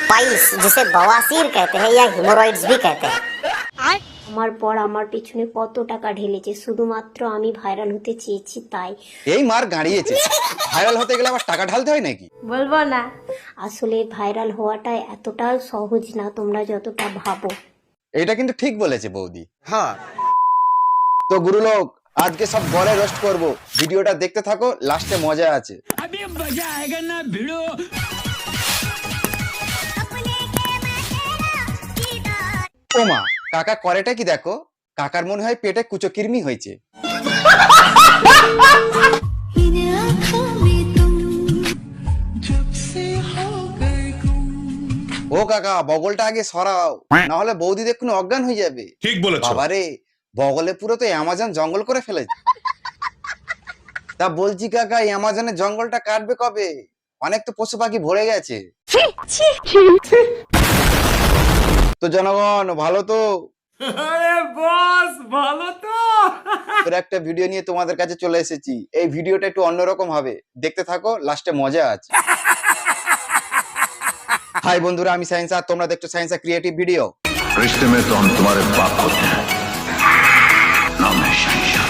Piles जिसे बवासीर कहते हैं या हिमोरॉइड्स भी कहते हैं। আমার পর আমার পিছনে কত টাকা ঢেলেছে শুধুমাত্র আমি ভাইরাল হতে চেয়েছি তাই। এই মার গাড়িয়েছে, ভাইরাল হতে গেলে আবার টাকা ঢালতে হয় নাকি? বলবো না, আসলে ভাইরাল হওয়াটা এতটা সহজ না তোমরা যতটা ভাবো। এটা কিন্তু ঠিক বলেছে বৌদি। হ্যাঁ, তো গুরুলোক আজকে সব গড়ে রোস্ট করব, ভিডিওটা দেখতে থাকো, লাস্টে মজা আছে। अभी मजा आएगा ना भिड़ो। ও মা, কাকা করেটা কি দেখো, কাকার মনে হয় পেটে কুচকির্মি হয়েছে। ও কাকা, বগলটা আগে সরাও, না হলে বৌদি দেখুন অজ্ঞান হয়ে যাবে। ঠিক বলেছো। বাবারে, বগলে পুরো তো অ্যামাজন জঙ্গল করে ফেলেছে। তা বলছি কাকা, অ্যামাজনের জঙ্গলটা কাটবে কবে? অনেক তো পশু পাখি ভরে গেছে। তো জনগণ ভালো তো? বস ভালো তো? এর একটা ভিডিও নিয়ে তোমাদের কাছে চলে এসেছি। এই ভিডিওটা একটু অন্যরকম হবে, দেখতে থাকো, লাস্টে মজা আছে। হাই বন্ধুরা, আমি সায়েন্স আর তোমরা দেখছো সায়েন্স আর ক্রিয়েটিভ ভিডিও। रिश्ते में तो हम तुम्हारे बाप होते हैं, नाम है शहंशाह।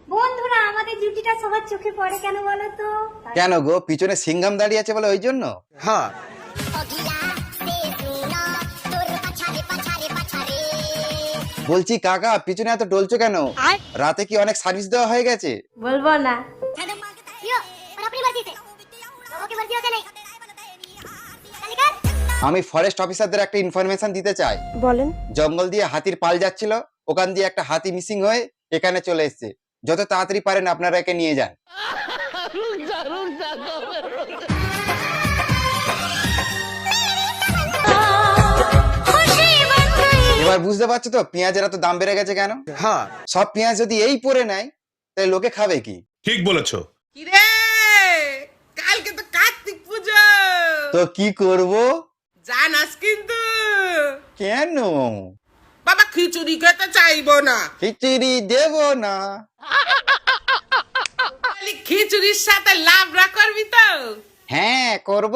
বন্ধুরা, আমাদের জুটিটা সবার চোখে পড়ে কেন বলো তো? কেন গো, পিছনে সিংহাম দাঁড়িয়ে আছে বলে ওই জন্য? হ্যাঁ। বলছি কাকা, পিছনে এত ডলছো কেন? রাতে কি অনেক সার্ভিস দেওয়া হয়ে গেছে? বলবো না। আমি ফরেস্ট অফিসারদের একটা ইনফরমেশন দিতে চাই। বলেন। জঙ্গল দিয়ে হাতির পাল যাচ্ছিল, ওখান দিয়ে একটা হাতি মিসিং হয়ে এখানে চলে এসেছে। যত তাড়াতাড়ি পারেন আপনারা একে নিয়ে যান। এবার বুঝতে পারছো তো পেঁয়াজের এত দাম বেড়ে গেছে কেন? হ্যাঁ, সব পেঁয়াজ যদি এই পরে নেয় তাহলে লোকে খাবে কি? ঠিক বলেছো। কিরে, কালকে তো কার্তিক পূজা, তো কি করব? জানাস কিন্তু। কেন? বাবা খিচুড়ি খেতে চাইবো না। খিচুড়ি দেব না। খালি খিচুড়ির সাথে লাবড়া করবি তো? হ্যাঁ করব।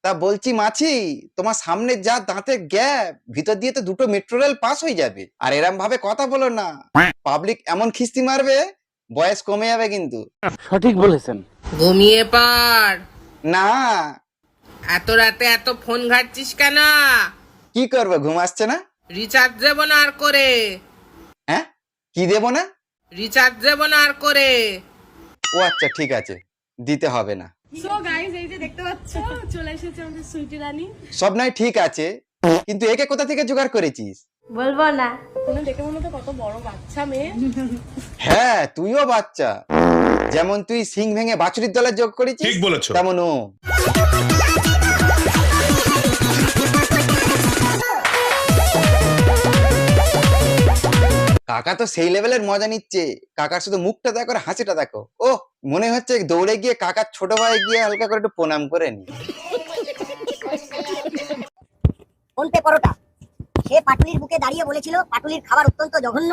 তা বলছি মাছি, তোমার সামনে যা দাঁতের গ্যাপ, ভিতর দিয়ে তো দুটো মেট্রো রেল পাস হয়ে যাবে। আর এরম ভাবে কথা বলো না, পাবলিক এমন খিস্তি মারবে বয়স কমে যাবে কিন্তু। সঠিক বলেছেন। ঘুমিয়ে পড় না। এত রাতে এত ফোন ঘাটছিস কেন? কি করবো, ঘুম আসছে না। রিচার্জ দেব না আর করে। হ্যাঁ, কি দেব না? রিচার্জ দেব না আর করে। ও আচ্ছা, ঠিক আছে, দিতে হবে না। সো গাইস, এই যে দেখতে পাচ্ছ চলে এসেছে আমাদের সুইটি রানী। সব নাই ঠিক আছে, কিন্তু একে কোথা থেকে জোগাড় করেছিস? বলবো না। তুমি দেখে মনে তো কত বড় বাচ্চা মেয়ে। হ্যাঁ, তুইও বাচ্চা। যেমন তুই সিং ভেঙে বাছুরির দলে যোগ করেছিস, ঠিক বলেছো। তেমন ও। কাকা তো সেই লেভেলের মজা নিচ্ছে। কাকার শুধু মুখটা দেখো আর হাসিটা দেখো। ও মনে হচ্ছে দৌড়ে গিয়ে কাকার ছোট ভাই গিয়ে হালকা করে একটু প্রণাম করে নি। ফোনপে পরোটা, সে পাটুলির বুকে দাঁড়িয়ে বলেছিল পাটুলির খাবার অত্যন্ত জঘন্য,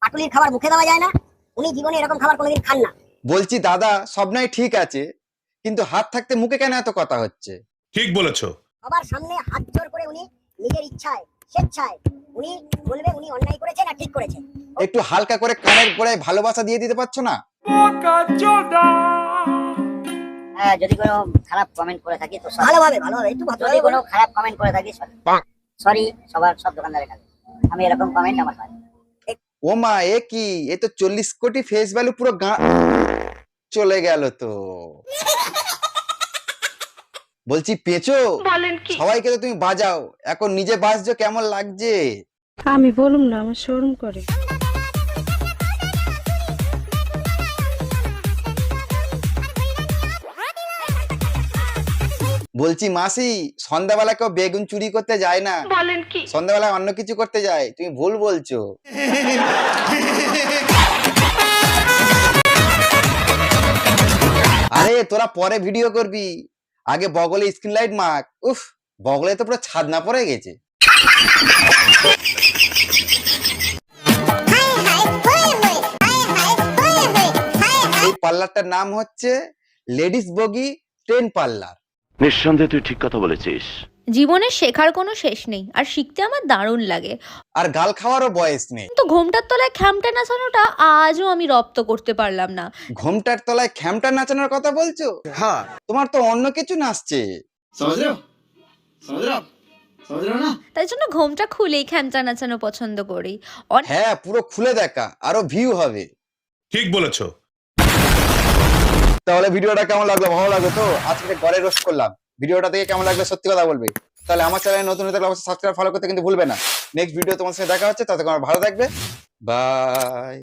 পাটুলির খাবার মুখে দেওয়া যায় না, উনি জীবনে এরকম খাবার কোনোদিন খান না। বলছি দাদা, সব নাই ঠিক আছে, কিন্তু হাত থাকতে মুখে কেন এত কথা হচ্ছে? ঠিক বলেছো। সবার সামনে হাত জোর করে উনি নিজের ইচ্ছায় স্বেচ্ছায় উনি বলবে উনি অন্যায় করেছে না ঠিক করেছে। একটু হালকা করে কানের গোড়ায় ভালোবাসা দিয়ে দিতে পারছো না? যদি কোনো খারাপ কমেন্ট করে থাকি তো ভালোভাবে একটু যদি কোনো খারাপ কমেন্ট করে থাকি সরি, সব দোকানদারের কাছে আমি এরকম কমেন্ট আমার হয়। ও মা, এ কি, এ তো 40 কোটি ফেস ভ্যালু পুরো চলে গেল তো। বলছি পেঁচো, সবাইকে তো তুমি বাজাও, এখন নিজে বাজছো, কেমন লাগছে? আমি বলুম না, আমার শরম করে। বলছি মাসি, সন্ধ্যাবেলা কেউ বেগুন চুরি করতে যায় না, বলেন কি? সন্ধ্যাবেলা অন্য কিছু করতে যায়, তুমি ভুল বলছো। আরে তোরা পরে ভিডিও করবি, আগে বগলে স্ক্রিন লাইট মাখ। উফ, বগলে তো পুরো ছাদনা পড়ে গেছে। পার্লারটার নাম হচ্ছে লেডিস বগি ট্রেন পার্লার। নিঃসন্দেহে তুই ঠিক কথা বলেছিস। জীবনে শেখার কোনো শেষ নেই, আর শিখতে আমার দারুণ লাগে। আর গাল খাওয়ারও বয়স নেই। তো ঘোমটার তলায় খ্যামটা নাচানোটা আজও আমি রপ্ত করতে পারলাম না। ঘোমটার তলায় খ্যামটা নাচানোর কথা বলছো? হ্যাঁ, তোমার তো অন্য কিছু নাচছে। তাই জন্য ঘোমটা খুলেই খ্যামটা নাচানো পছন্দ করি। হ্যাঁ, পুরো খুলে দেখা, আরো ভিউ হবে। ঠিক বলেছো। তাহলে ভিডিওটা কেমন লাগলো? ভালো লাগলো তো? আজকে ঘরে রোস্ট করলাম। ভিডিওটা দেখে কেমন লাগলো সত্যি কথা বলবে। তাহলে আমার চ্যানেলে নতুন হতে অবশ্যই সাবস্ক্রাইব ফলো করতে কিন্তু ভুলবে না। নেক্সট ভিডিও তোমার সাথে দেখা হচ্ছে, ততক্ষণ ভালো থাকবে। বাই।